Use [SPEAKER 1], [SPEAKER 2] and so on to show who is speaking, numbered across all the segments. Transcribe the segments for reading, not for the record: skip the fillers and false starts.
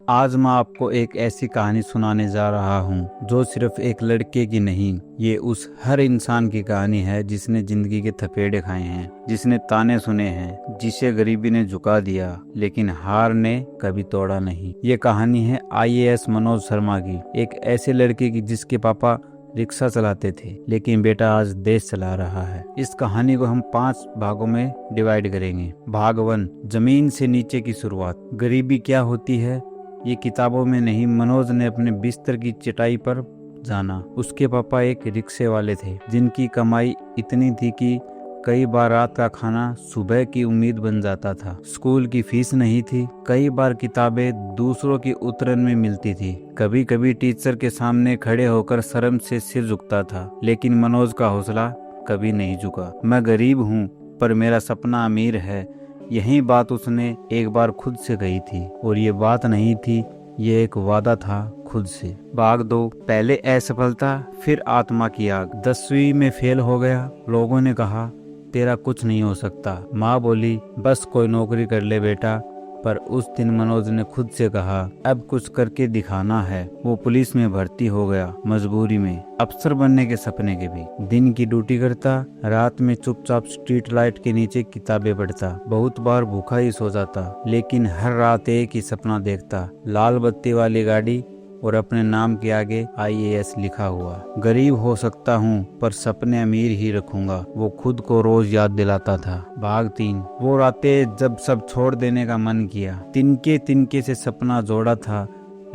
[SPEAKER 1] आज मैं आपको एक ऐसी कहानी सुनाने जा रहा हूँ जो सिर्फ एक लड़के की नहीं, ये उस हर इंसान की कहानी है जिसने जिंदगी के थपेड़े खाए हैं, जिसने ताने सुने हैं, जिसे गरीबी ने झुका दिया लेकिन हार ने कभी तोड़ा नहीं। ये कहानी है IAS मनोज शर्मा की, एक ऐसे लड़के की जिसके पापा रिक्शा चलाते थे लेकिन बेटा आज देश चला रहा है। इस कहानी को हम 5 भागों में डिवाइड करेंगे। भाग 1, जमीन से नीचे की शुरुआत। गरीबी क्या होती है ये किताबों में नहीं, मनोज ने अपने बिस्तर की चटाई पर जाना। उसके पापा एक रिक्शे वाले थे जिनकी कमाई इतनी थी कि कई बार रात का खाना सुबह की उम्मीद बन जाता था। स्कूल की फीस नहीं थी, कई बार किताबें दूसरों की उतरन में मिलती थी। कभी कभी टीचर के सामने खड़े होकर शर्म से सिर झुकता था, लेकिन मनोज का हौसला कभी नहीं झुका। मैं गरीब हूँ पर मेरा सपना अमीर है, यही बात उसने एक बार खुद से कही थी। और ये बात नहीं थी, ये एक वादा था खुद से। भाग 2, पहले असफलता फिर आत्मा की आग। 10वीं में फेल हो गया। लोगों ने कहा तेरा कुछ नहीं हो सकता। माँ बोली बस कोई नौकरी कर ले बेटा। पर उस दिन मनोज ने खुद से कहा अब कुछ करके दिखाना है। वो पुलिस में भर्ती हो गया, मजबूरी में, अफसर बनने के सपने के भी। दिन की ड्यूटी करता, रात में चुपचाप स्ट्रीट लाइट के नीचे किताबें पढ़ता। बहुत बार भूखा ही सो जाता, लेकिन हर रात एक ही सपना देखता, लाल बत्ती वाली गाड़ी और अपने नाम के आगे IAS लिखा हुआ। गरीब हो सकता हूँ पर सपने अमीर ही रखूंगा, वो खुद को रोज याद दिलाता था। भाग 3, वो रातें जब सब छोड़ देने का मन किया। तिनके तिनके से सपना जोड़ा था,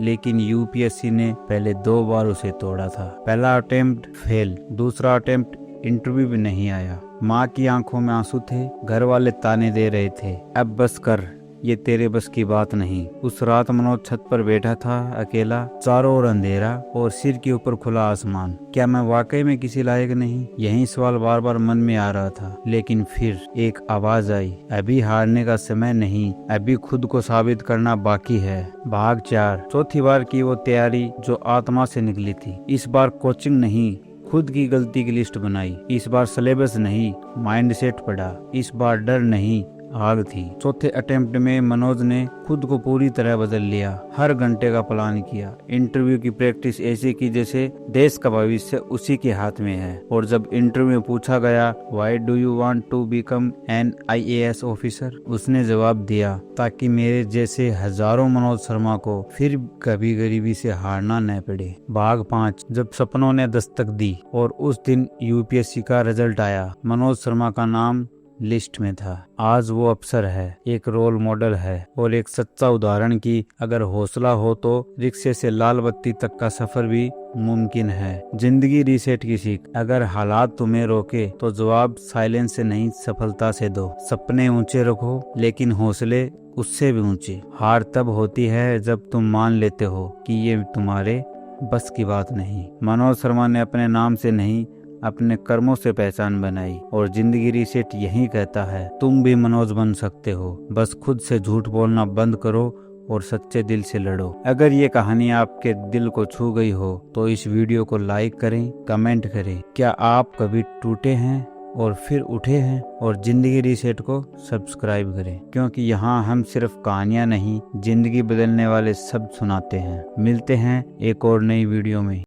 [SPEAKER 1] लेकिन UPSC ने पहले 2 बार उसे तोड़ा था। पहला अटेम्प्ट फेल, दूसरा अटेम्प्ट इंटरव्यू भी नहीं आया। माँ की आंखों में आंसू थे, घर वाले ताने दे रहे थे अब बस कर, ये तेरे बस की बात नहीं। उस रात मनोज छत पर बैठा था अकेला, चारों ओर अंधेरा और सिर के ऊपर खुला आसमान। क्या मैं वाकई में किसी लायक नहीं? यही सवाल बार बार मन में आ रहा था। लेकिन फिर एक आवाज आई, अभी हारने का समय नहीं, अभी खुद को साबित करना बाकी है। भाग 4, चौथी बार की वो तैयारी जो आत्मा से निकली थी। इस बार कोचिंग नहीं, खुद की गलती की लिस्ट बनाई। इस बार सिलेबस नहीं, माइंड सेट पढ़ा। इस बार डर नहीं, आग थी। चौथे अटेम्प्ट में मनोज ने खुद को पूरी तरह बदल लिया। हर घंटे का प्लान किया, इंटरव्यू की प्रैक्टिस ऐसी की जैसे देश का भविष्य उसी के हाथ में है। और जब इंटरव्यू में पूछा गया why do you want to become an IAS officer, उसने जवाब दिया ताकि मेरे जैसे हजारों मनोज शर्मा को फिर कभी गरीबी से हारना न पड़े। भाग 5, जब सपनों ने दस्तक दी और उस दिन UPSC का रिजल्ट आया, मनोज शर्मा का नाम लिस्ट में था। आज वो अफसर है, एक रोल मॉडल है और एक सच्चा उदाहरण कि अगर हौसला हो तो रिक्शे से लाल बत्ती तक का सफर भी मुमकिन है। जिंदगी रीसेट की सीख, अगर हालात तुम्हें रोके तो जवाब साइलेंस से नहीं, सफलता से दो। सपने ऊंचे रखो लेकिन हौसले उससे भी ऊंचे। हार तब होती है जब तुम मान लेते हो कि ये तुम्हारे बस की बात नहीं। मनोज शर्मा ने अपने नाम से नहीं, अपने कर्मों से पहचान बनाई। और जिंदगी रीसेट यही कहता है, तुम भी मनोज बन सकते हो, बस खुद से झूठ बोलना बंद करो और सच्चे दिल से लड़ो। अगर ये कहानी आपके दिल को छू गई हो तो इस वीडियो को लाइक करें, कमेंट करें। क्या आप कभी टूटे हैं और फिर उठे हैं? और जिंदगी रीसेट को सब्सक्राइब करें, क्योंकि यहाँ हम सिर्फ कहानियाँ नहीं, जिंदगी बदलने वाले शब्द सुनाते हैं। मिलते हैं एक और नई वीडियो में।